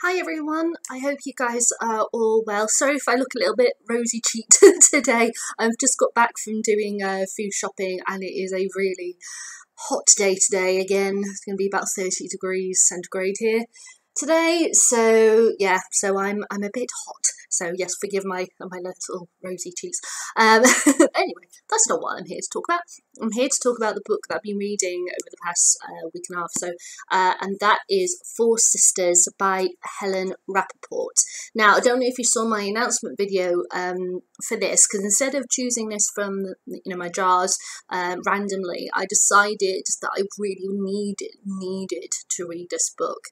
Hi everyone, I hope you guys are all well. Sorry if I look a little bit rosy cheeked today. I've just got back from doing food shopping and it is a really hot day today again. It's going to be about 30 degrees centigrade here today, so yeah, so I'm a bit hot, so yes, forgive my little rosy cheeks. Anyway, that's not what I'm here to talk about. I'm here to talk about the book that I've been reading over the past week and a half or so, and that is Four Sisters by Helen Rappaport. Now, I don't know if you saw my announcement video for this, because instead of choosing this from my jars randomly, I decided that I really needed to read this book.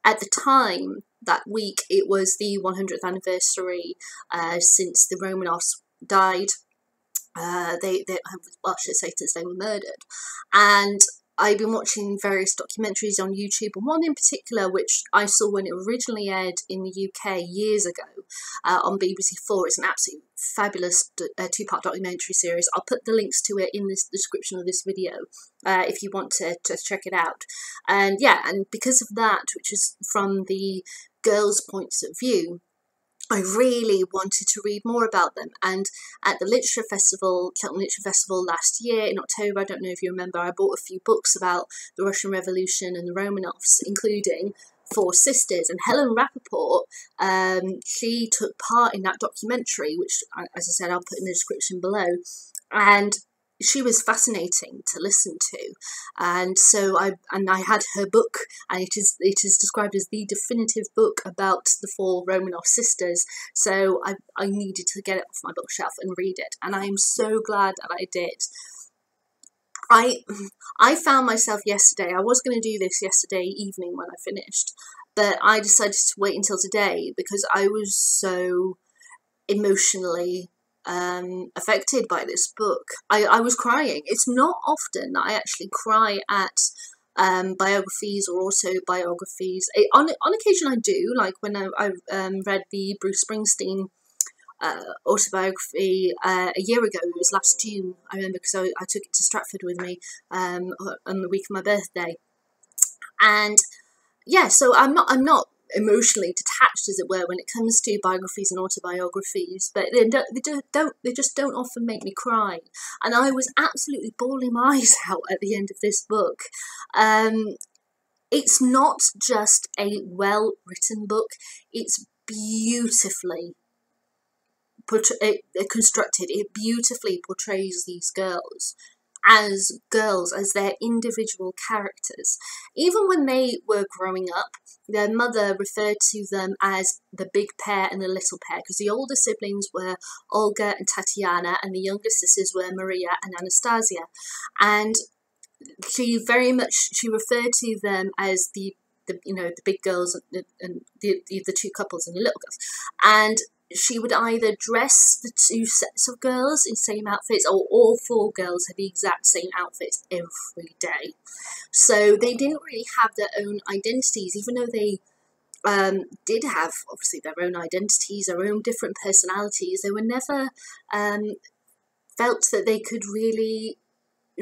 At the time, that week, it was the 100th anniversary since the Romanovs died. Well, I should say since they were murdered. And I've been watching various documentaries on YouTube, and one in particular which I saw when it originally aired in the UK years ago on BBC4. It's an absolutely fabulous two-part documentary series. I'll put the links to it in the description of this video if you want to check it out. And yeah, and because of that, which is from the girls' points of view, I really wanted to read more about them. And at the Literature Festival, Cheltenham Literature Festival last year in October, I don't know if you remember, I bought a few books about the Russian Revolution and the Romanovs, including Four Sisters. And Helen Rappaport, she took part in that documentary, which, as I said, I'll put in the description below. And she was fascinating to listen to, and so I had her book, and it is described as the definitive book about the four Romanov sisters. So I needed to get it off my bookshelf and read it, and I am so glad that I did. I found myself yesterday. I was going to do this yesterday evening when I finished, but I decided to wait until today because I was so emotionally affected by this book. I was crying. It's not often that I actually cry at biographies or autobiographies. On occasion I do, like when I read the Bruce Springsteen autobiography a year ago. It was last June, I remember, because I took it to Stratford with me on the week of my birthday. And yeah, so I'm not emotionally detached, as it were, when it comes to biographies and autobiographies, but they just don't often make me cry. And I was absolutely bawling my eyes out at the end of this book. It's not just a well-written book, it's beautifully constructed. It beautifully portrays these girls, as their individual characters. Even when they were growing up, their mother referred to them as the big pair and the little pair, because the older siblings were Olga and Tatiana, and the younger sisters were Maria and Anastasia. And she referred to them as the big girls and the two couples and the little girls. And she would either dress the two sets of girls in same outfits, or all four girls had the exact same outfits every day. So they didn't really have their own identities, even though they did have, obviously, their own identities, their own different personalities. They were never felt that they could really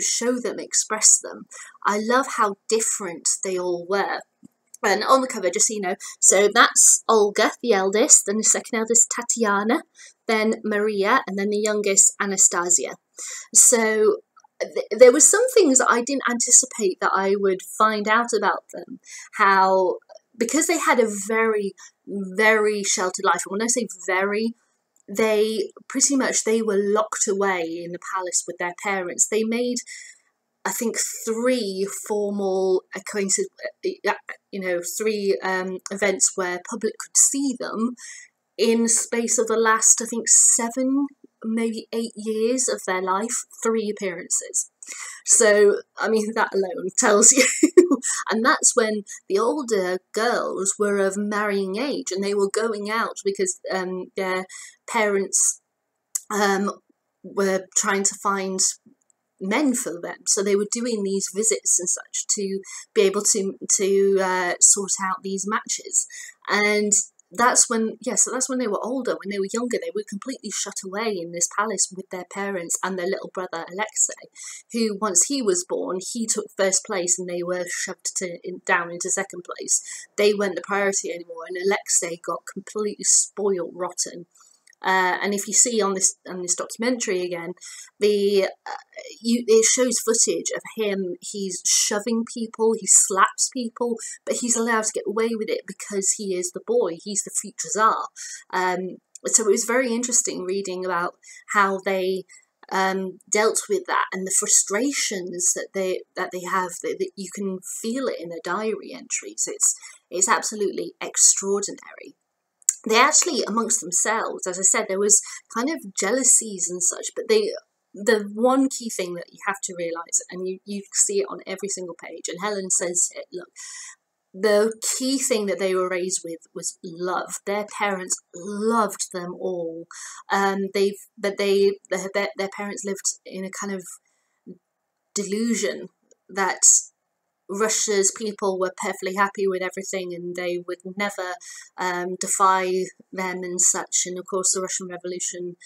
show them, express them. I love how different they all were. And on the cover, just so you know, so that's Olga, the eldest, then the second eldest, Tatiana, then Maria, and then the youngest, Anastasia. So there were some things that I didn't anticipate that I would find out about them. How, because they had a very, very sheltered life, and when I say very, they were locked away in the palace with their parents. They made, I think, 3 formal acquaintances, three events where public could see them in the space of the last, I think, 7, maybe 8 years of their life. 3 appearances. So, I mean, that alone tells you. And that's when the older girls were of marrying age, and they were going out because their parents were trying to find men for them, so they were doing these visits and such to be able to sort out these matches. And that's when, yeah, so that's when they were older. When they were younger, they were completely shut away in this palace with their parents and their little brother Alexei, who, once he was born, he took first place and they were shoved down into second place. They weren't the priority anymore, and Alexei got completely spoiled rotten. And if you see on this documentary again, it shows footage of him. He's shoving people, he slaps people, but he's allowed to get away with it because he is the boy. He's the future Tsar. So it was very interesting reading about how they dealt with that, and the frustrations that they have. That you can feel it in their diary entries. It's absolutely extraordinary. They actually, amongst themselves, as I said, there was kind of jealousies and such, but the one key thing that you have to realise, and you see it on every single page, and Helen says it, look, the key thing that they were raised with was love. Their parents loved them all. Their parents lived in a kind of delusion that Russia's people were perfectly happy with everything and they would never defy them and such. And of course the Russian Revolution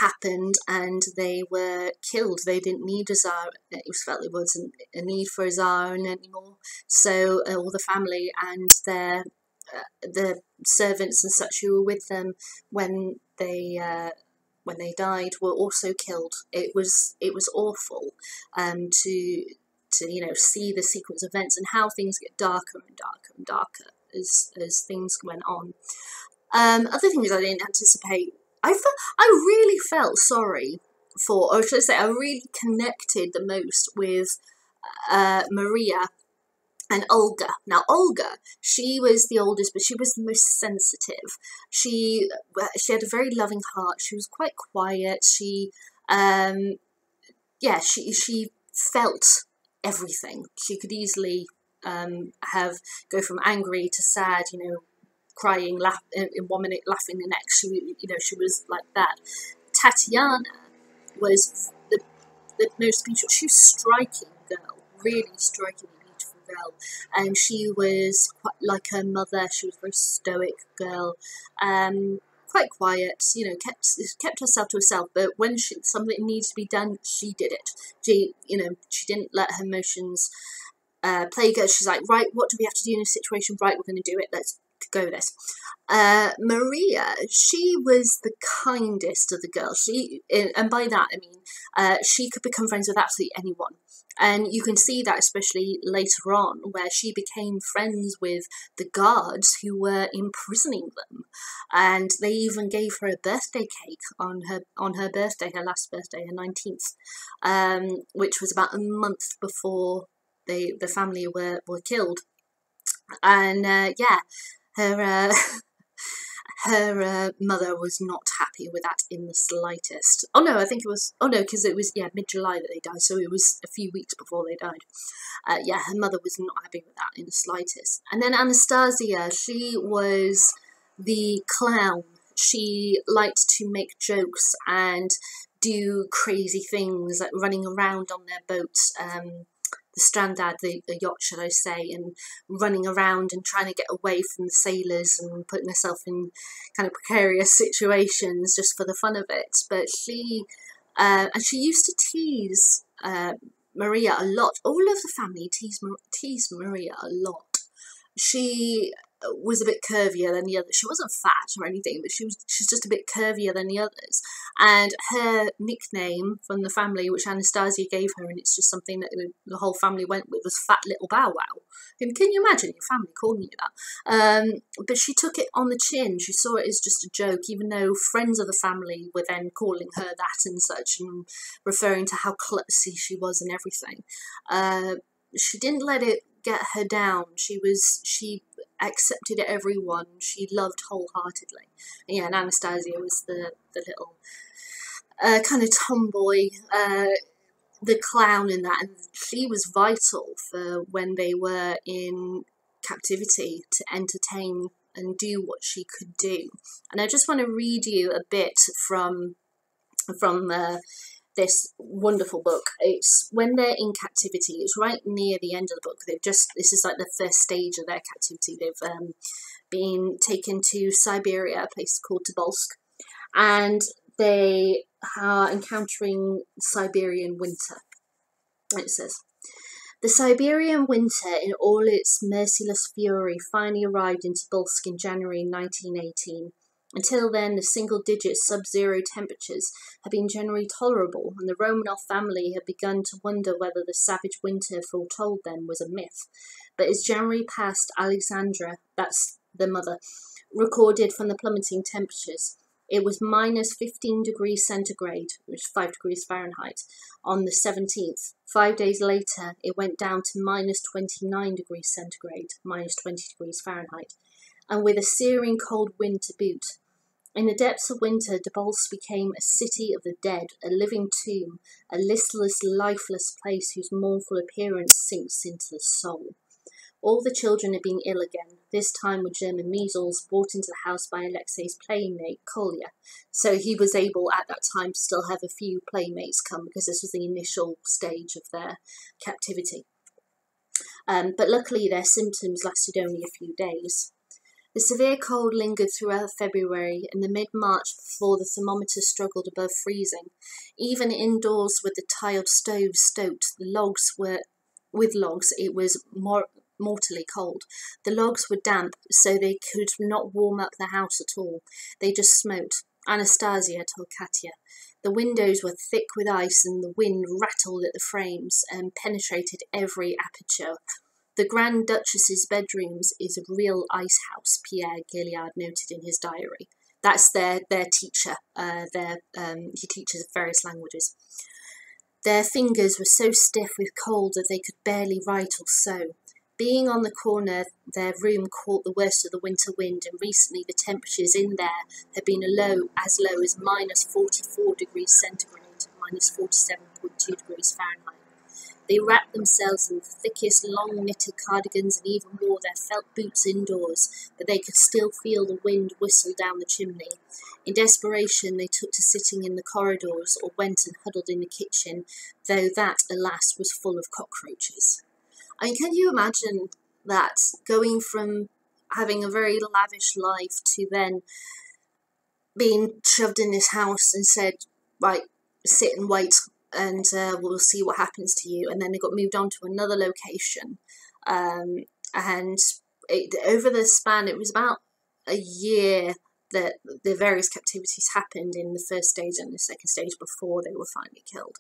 happened and they were killed. They didn't need a Tsar. It was felt there wasn't a need for a Tsar anymore. So all the family and the servants and such who were with them when they died were also killed. It was awful to see the sequence of events and how things get darker and darker and darker as things went on. Other things I didn't anticipate. I really felt sorry for, or should I say, I really connected the most with Maria and Olga. Now, Olga, she was the oldest, but she was the most sensitive. She had a very loving heart. She was quite quiet. She felt everything. She could easily go from angry to sad, crying, in 1 minute, laughing the next. She was like that. Tatiana was the most beautiful. She was a striking girl, really strikingly beautiful girl, and she was quite like her mother. She was a very stoic girl. Quite quiet, kept herself to herself, but when something needs to be done, she did it. She didn't let her emotions plague her. She's like, right, what do we have to do in this situation? Right, we're going to do it. Let's go with this. Maria, she was the kindest of the girls. And by that I mean she could become friends with absolutely anyone. And you can see that especially later on, where she became friends with the guards who were imprisoning them, and they even gave her a birthday cake on her birthday, her last birthday, her 19th, which was about a month before the family were killed. And her her mother was not happy with that in the slightest. Oh no, I think it was, oh no, because it was, mid-July that they died, so it was a few weeks before they died. Her mother was not happy with that in the slightest. And then Anastasia, she was the clown. She liked to make jokes and do crazy things, like running around on their boats, the Strandad, the yacht, should I say, and running around and trying to get away from the sailors and putting herself in kind of precarious situations just for the fun of it. But she used to tease Maria a lot. All of the family teased Maria a lot. She was a bit curvier than the others. She wasn't fat or anything, but she's just a bit curvier than the others. And her nickname from the family, which Anastasia gave her, and it's just something that the whole family went with, was Fat Little Bow Wow. And can you imagine your family calling you that? But she took it on the chin. She saw it as just a joke, even though friends of the family were then calling her that and such, and referring to how klutzy she was and everything. She didn't let it get her down. She accepted everyone. She loved wholeheartedly. And Anastasia was the little kind of tomboy, the clown in that, and she was vital for when they were in captivity to entertain and do what she could do. And I just want to read you a bit from this wonderful book. It's when they're in captivity. It's right near the end of the book. This is like the first stage of their captivity. They've been taken to Siberia, a place called Tobolsk, and they are encountering Siberian winter. It says, the Siberian winter in all its merciless fury finally arrived in Tobolsk in January 1918. Until then, the single-digit sub-zero temperatures had been generally tolerable, and the Romanov family had begun to wonder whether the savage winter foretold them was a myth. But as January passed, Alexandra, that's the mother, recorded from the plummeting temperatures. It was minus 15 degrees centigrade, which is 5 degrees Fahrenheit, on the 17th. 5 days later, it went down to minus 29 degrees centigrade, minus 20 degrees Fahrenheit, and with a searing cold wind to boot. In the depths of winter, Tobolsk became a city of the dead, a living tomb, a listless, lifeless place whose mournful appearance sinks into the soul. All the children had been ill again, this time with German measles, brought into the house by Alexei's playmate, Kolya. So he was able at that time to still have a few playmates come, because this was the initial stage of their captivity. But luckily their symptoms lasted only a few days. The severe cold lingered throughout February and the mid-March before the thermometer struggled above freezing. Even indoors with the tiled stoves stoked, with logs, it was mortally cold. The logs were damp, so they could not warm up the house at all. They just smoked. Anastasia told Katya. The windows were thick with ice and the wind rattled at the frames and penetrated every aperture. The Grand Duchess's bedrooms is a real ice house, Pierre Gilliard noted in his diary. That's their teacher. He teaches various languages. Their fingers were so stiff with cold that they could barely write or sew. Being on the corner, their room caught the worst of the winter wind, and recently the temperatures in there had been as low as minus 44 degrees centigrade, minus 47.2 degrees Fahrenheit. They wrapped themselves in the thickest long-knitted cardigans and even wore their felt boots indoors, but they could still feel the wind whistle down the chimney. In desperation, they took to sitting in the corridors or went and huddled in the kitchen, though that, alas, was full of cockroaches. I mean, can you imagine that, going from having a very lavish life to then being shoved in this house and said, right, sit and wait, and we'll see what happens to you. And then they got moved on to another location. Over the span, it was about a year that the various captivities happened in the first stage and the second stage before they were finally killed.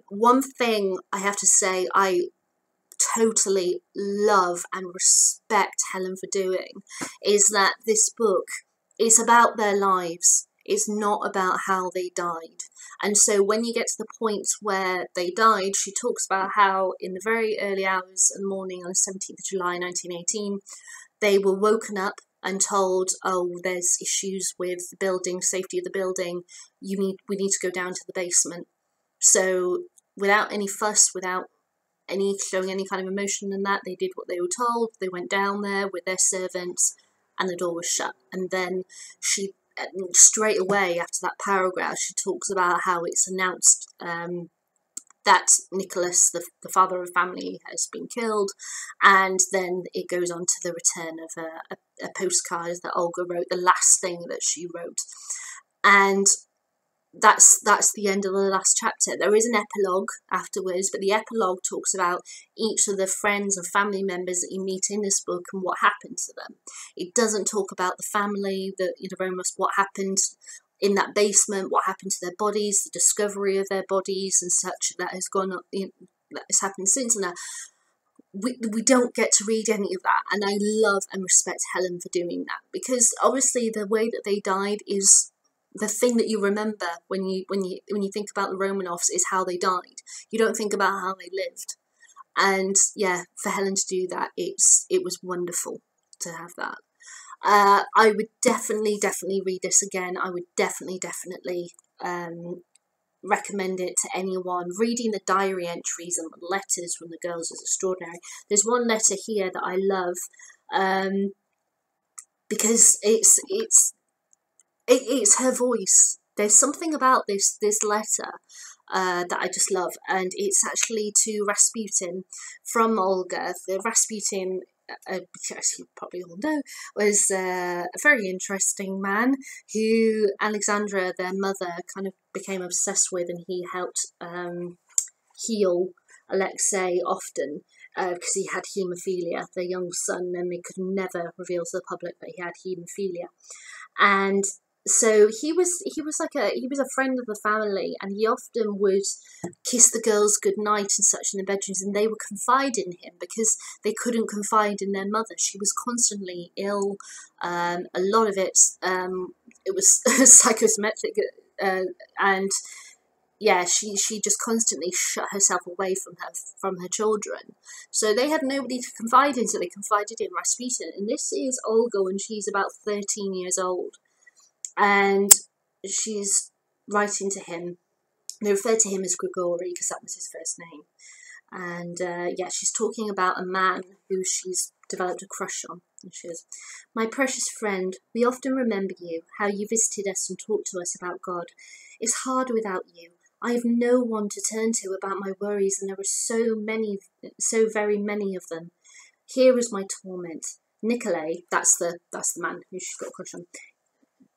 One thing I have to say I totally love and respect Helen for doing is that this book is about their lives. It's not about how they died. And so when you get to the point where they died, she talks about how in the very early hours of the morning on the 17th of July 1918, they were woken up and told, oh, there's issues with the building, safety of the building, we need to go down to the basement. So without any fuss, without showing any kind of emotion in that, they did what they were told. They went down there with their servants and the door was shut. And then she, straight away after that paragraph, she talks about how it's announced that Nicholas, the father of the family, has been killed, and then it goes on to the return of a postcard that Olga wrote, the last thing that she wrote, and that's the end of the last chapter. There is an epilogue afterwards, but the epilogue talks about each of the friends and family members that you meet in this book and what happened to them. It doesn't talk about the family, almost what happened in that basement, what happened to their bodies, the discovery of their bodies and such that has gone up, that has happened since. And we don't get to read any of that, and I love and respect Helen for doing that, because obviously the way that they died is the thing that you remember when you think about the Romanovs is how they died. You don't think about how they lived. And yeah, for Helen to do that, it was wonderful to have that. I would definitely read this again. I would definitely recommend it to anyone. Reading the diary entries and the letters from the girls is extraordinary. There's one letter here that I love because it's her voice. there's something about this letter that I just love, and it's actually to Rasputin from Olga. The Rasputin, as you probably all know, was a very interesting man who Alexandra, their mother, kind of became obsessed with, and he helped heal Alexei often because he had haemophilia, their young son, and they could never reveal to the public that he had haemophilia. And so he was a friend of the family, and he often would kiss the girls goodnight and such in the bedrooms, and they would confide in him because they couldn't confide in their mother. She was constantly ill. A lot of it was psychosomatic, and yeah, she just constantly shut herself away from her children. So they had nobody to confide in, so they confided in Rasputin. And this is Olga when she's about 13 years old. And she's writing to him. They refer to him as Grigori because that was his first name. And yeah, she's talking about a man who she's developed a crush on. And she says, "My precious friend, we often remember you, how you visited us and talked to us about God. It's hard without you. I have no one to turn to about my worries, and there are so very many of them. Here is my torment. Nikolay," that's the man who she's got a crush on.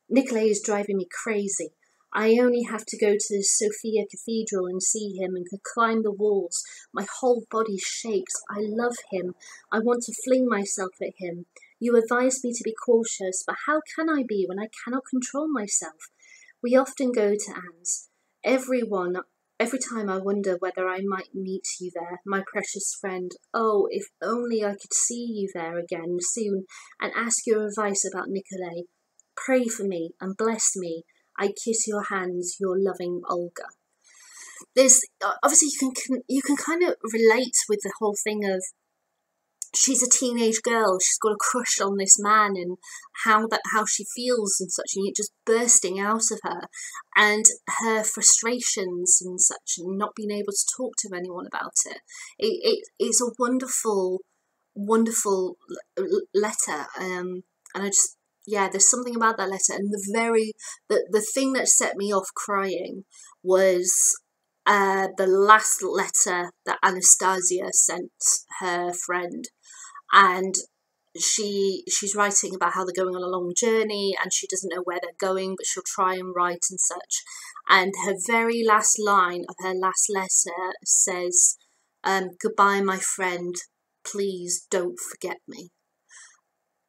"Nikolay is driving me crazy. I only have to go to the Sophia Cathedral and see him and can climb the walls. My whole body shakes. I love him. I want to fling myself at him. You advise me to be cautious, but how can I be when I cannot control myself? We often go to Anne's. Every time I wonder whether I might meet you there, my precious friend. Oh, if only I could see you there again soon and ask your advice about Nikolay. Pray for me and bless me. I kiss your hands, your loving Olga." There's obviously you can kind of relate with the whole thing of she's a teenage girl, she's got a crush on this man, and how she feels and such, and it just bursting out of her, and her frustrations and such, and not being able to talk to anyone about it. It's a wonderful letter, and I just, yeah, there's something about that letter, and the thing that set me off crying was the last letter that Anastasia sent her friend. And she's writing about how they're going on a long journey and she doesn't know where they're going, but she'll try and write and such. And her very last line of her last letter says, "Goodbye, my friend. Please don't forget me."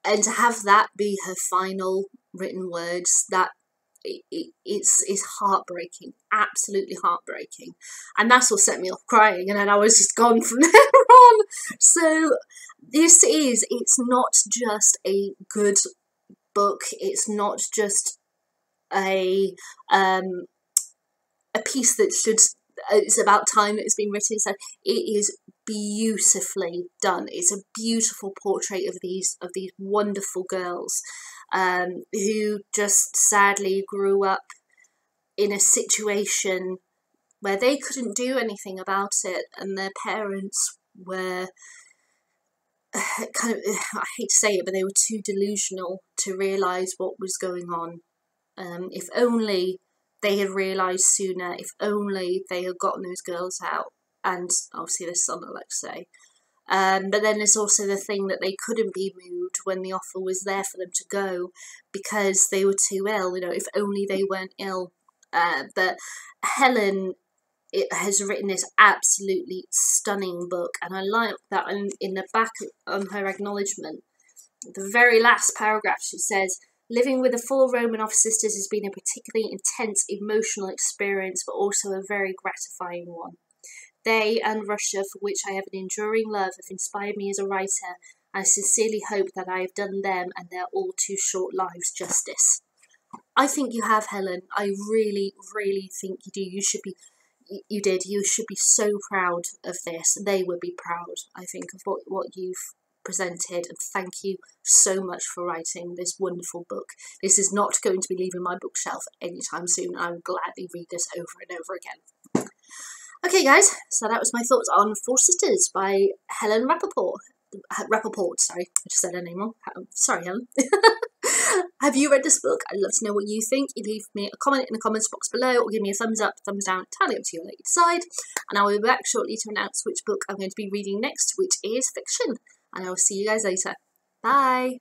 And to have that be her final written words, that it's heartbreaking, absolutely heartbreaking, and that's what set me off crying, and then I was just gone from there on. So it's not just a good book, it's not just a piece that should, it's about time that it's been written, so it is beautifully done. It's a beautiful portrait of these wonderful girls who just sadly grew up in a situation where they couldn't do anything about it, and their parents were kind of, I hate to say it, but they were too delusional to realise what was going on. If only they had realised sooner, if only they had gotten those girls out, and obviously their son Alexei. But then there's also the thing that they couldn't be moved when the offer was there for them to go because they were too ill. You know, if only they weren't ill. But Helen has written this absolutely stunning book, and I like that in the back on her acknowledgement, the very last paragraph, she says, "Living with the 4 Romanov sisters has been a particularly intense emotional experience, but also a very gratifying one. They and Russia, for which I have an enduring love, have inspired me as a writer, and I sincerely hope that I have done them and their all too short lives justice." I think you have, Helen. I really, really think you do. You should be so proud of this. They would be proud, I think, of what you've presented, and thank you so much for writing this wonderful book. This is not going to be leaving my bookshelf anytime soon. I will gladly read this over and over again. Okay, guys, so that was my thoughts on 4 Sisters by Helen Rappaport. Sorry, I just said her name wrong. Sorry, Helen. Have you read this book? I'd love to know what you think. You leave me a comment in the comments box below, or give me a thumbs up, thumbs down, entirely up to you on each side. And I will be back shortly to announce which book I'm going to be reading next, which is fiction. And I will see you guys later. Bye!